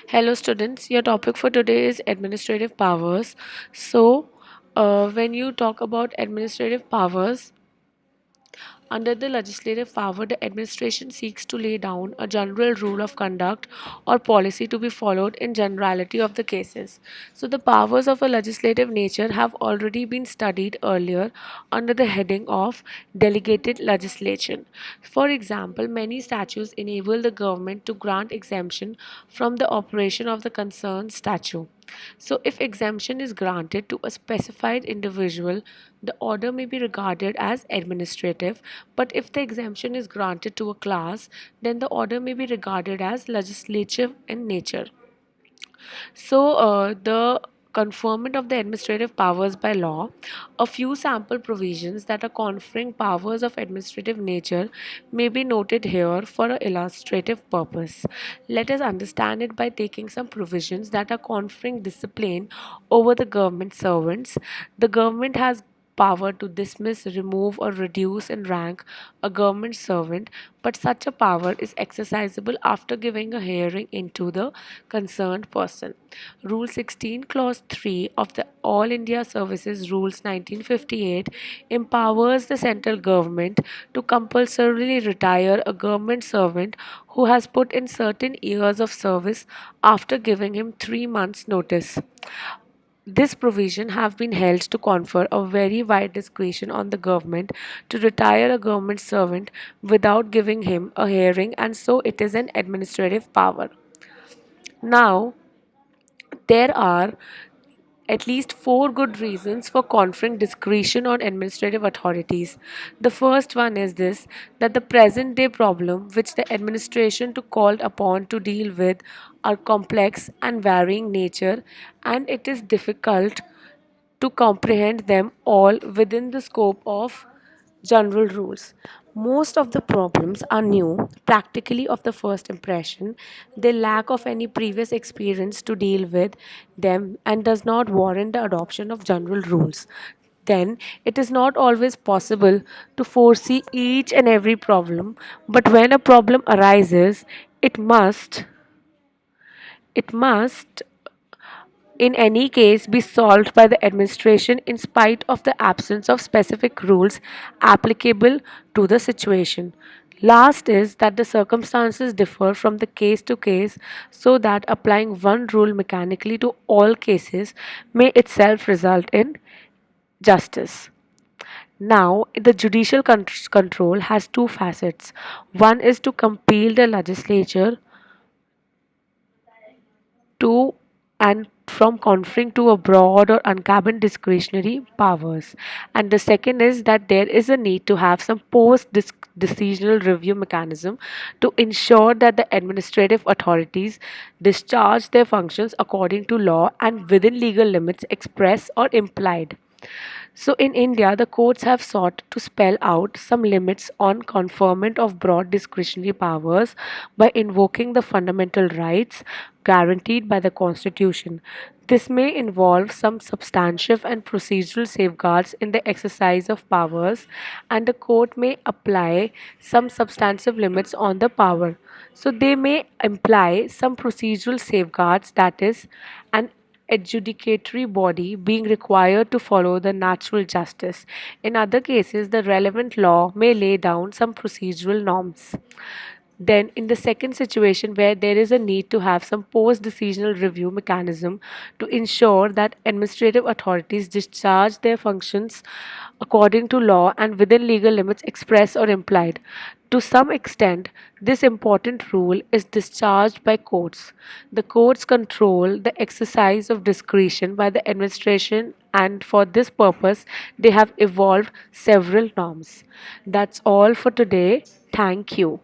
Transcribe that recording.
Hello, students. Your topic for today is administrative powers. When you talk about administrative powers, under the legislative power, the administration seeks to lay down a general rule of conduct or policy to be followed in generality of the cases. So, the powers of a legislative nature have already been studied earlier under the heading of delegated legislation. For example, many statutes enable the government to grant exemption from the operation of the concerned statute. So, if exemption is granted to a specified individual, the order may be regarded as administrative, but if the exemption is granted to a class, then the order may be regarded as legislative in nature. The conferment of the administrative powers by law, a few sample provisions that are conferring powers of administrative nature may be noted here for an illustrative purpose. Let us understand it by taking some provisions that are conferring discipline over the government servants. The government has power to dismiss, remove, or reduce in rank a government servant, but such a power is exercisable after giving a hearing into the concerned person. Rule 16, Clause 3 of the All India Services Rules 1958 empowers the central government to compulsorily retire a government servant who has put in certain years of service after giving him 3 months' notice. This provision have been held to confer a very wide discretion on the government to retire a government servant without giving him a hearing, and so it is an administrative power. Now, there are at least four good reasons for conferring discretion on administrative authorities. The first one is this, that the present day problem which the administration to called upon to deal with are complex and varying nature, and it is difficult to comprehend them all within the scope of general rules. Most of the problems are new, practically of the first impression. They lack of any previous experience to deal with them and does not warrant the adoption of general rules. Then it is not always possible to foresee each and every problem, but when a problem arises, it must in any case be solved by the administration in spite of the absence of specific rules applicable to the situation. Last is that the circumstances differ from the case to case, so that applying one rule mechanically to all cases may itself result in justice. Now, the judicial control has two facets. One is to compel the legislature to and from conferring to a broad or uncabined discretionary powers, and the second is that there is a need to have some post decisional review mechanism to ensure that the administrative authorities discharge their functions according to law and within legal limits express or implied. So in India, the courts have sought to spell out some limits on conferment of broad discretionary powers by invoking the fundamental rights guaranteed by the Constitution. This may involve some substantive and procedural safeguards in the exercise of powers, and the court may apply some substantive limits on the power. So they may imply some procedural safeguards, that is, an adjudicatory body being required to follow the natural justice. In other cases, the relevant law may lay down some procedural norms. Then, in the second situation where there is a need to have some post decisional review mechanism to ensure that administrative authorities discharge their functions according to law and within legal limits express or implied. To some extent, this important rule is discharged by courts. The courts control the exercise of discretion by the administration, and for this purpose, they have evolved several norms. That's all for today. Thank you.